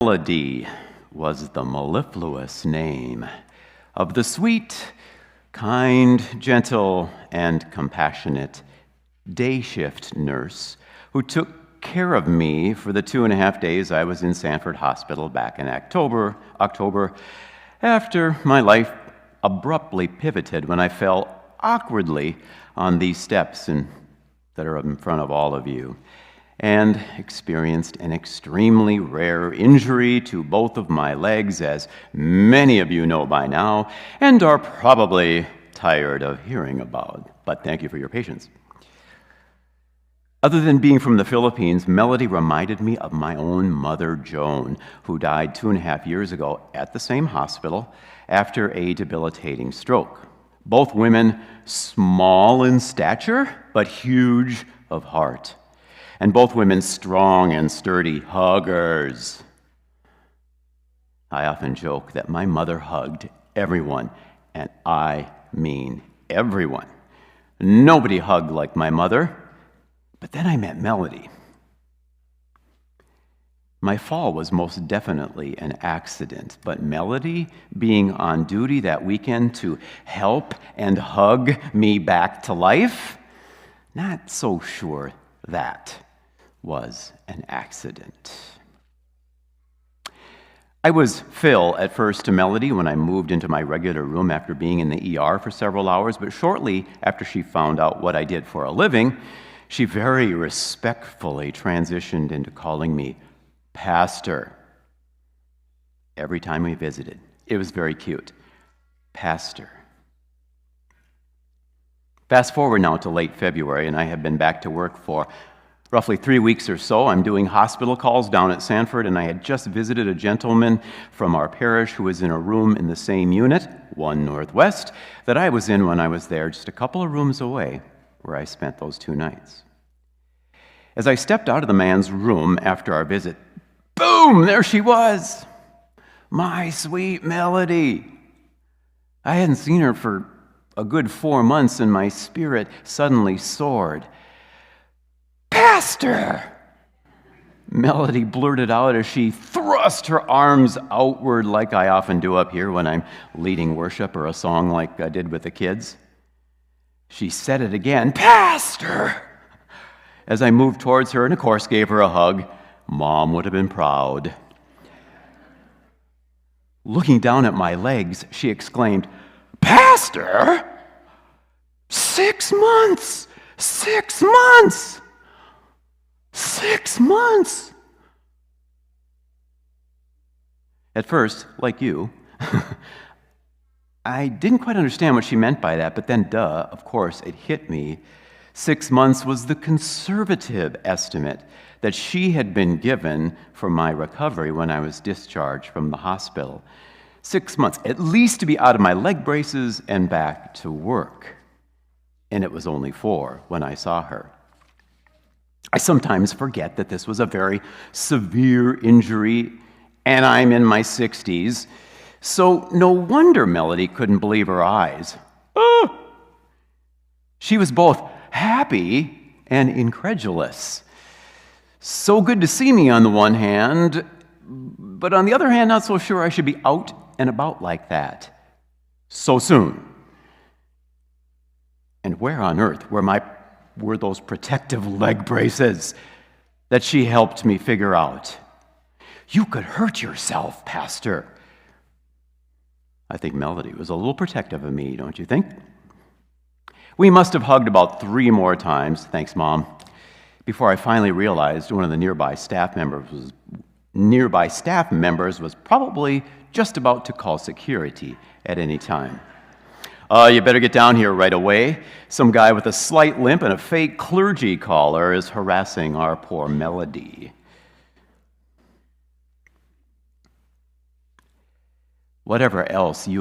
Melody was the mellifluous name of the sweet, kind, gentle, and compassionate day shift nurse who took care of me for the 2.5 days I was in Sanford Hospital back in October, after my life abruptly pivoted when I fell awkwardly on these steps that are in front of all of you, and experienced an extremely rare injury to both of my legs, as many of you know by now, and are probably tired of hearing about. But thank you for your patience. Other than being from the Philippines, Melody reminded me of my own mother, Joan, who died 2.5 years ago at the same hospital after a debilitating stroke. Both women small in stature, but huge of heart. And both women strong and sturdy huggers. I often joke that my mother hugged everyone, and I mean everyone. Nobody hugged like my mother, but then I met Melody. My fall was most definitely an accident, but Melody being on duty that weekend to help and hug me back to life, not so sure that was an accident. I was Phil at first to Melody when I moved into my regular room after being in the ER for several hours, but shortly after she found out what I did for a living, she very respectfully transitioned into calling me Pastor. Every time we visited, it was very cute. Pastor. Fast forward now to late February, and I have been back to work for roughly 3 weeks or so. I'm doing hospital calls down at Sanford, and I had just visited a gentleman from our parish who was in a room in the same unit, 1 Northwest, that I was in when I was there, just a couple of rooms away, where I spent those 2 nights. As I stepped out of the man's room after our visit, boom, there she was, my sweet Melody. I hadn't seen her for a good 4 months, and my spirit suddenly soared. Pastor! Melody blurted out as she thrust her arms outward like I often do up here when I'm leading worship or a song like I did with the kids. She said it again, Pastor! As I moved towards her and, of course, gave her a hug. Mom would have been proud. Looking down at my legs, she exclaimed, Pastor! 6 months! 6 months! 6 months! At first, like you, I didn't quite understand what she meant by that, but then, of course, it hit me. 6 months was the conservative estimate that she had been given for my recovery when I was discharged from the hospital. 6 months, at least, to be out of my leg braces and back to work. And it was only 4 when I saw her. I sometimes forget that this was a very severe injury, and I'm in my 60s, so no wonder Melody couldn't believe her eyes. Oh! She was both happy and incredulous. So good to see me on the one hand, but on the other hand, not so sure I should be out and about like that so soon. And where on earth were those protective leg braces that she helped me figure out? You could hurt yourself, Pastor. I think Melody was a little protective of me, don't you think? We must have hugged about 3 more times, thanks, Mom, before I finally realized one of the nearby staff members was probably just about to call security at any time. You better get down here right away. Some guy with a slight limp and a fake clergy collar is harassing our poor Melody. Whatever else you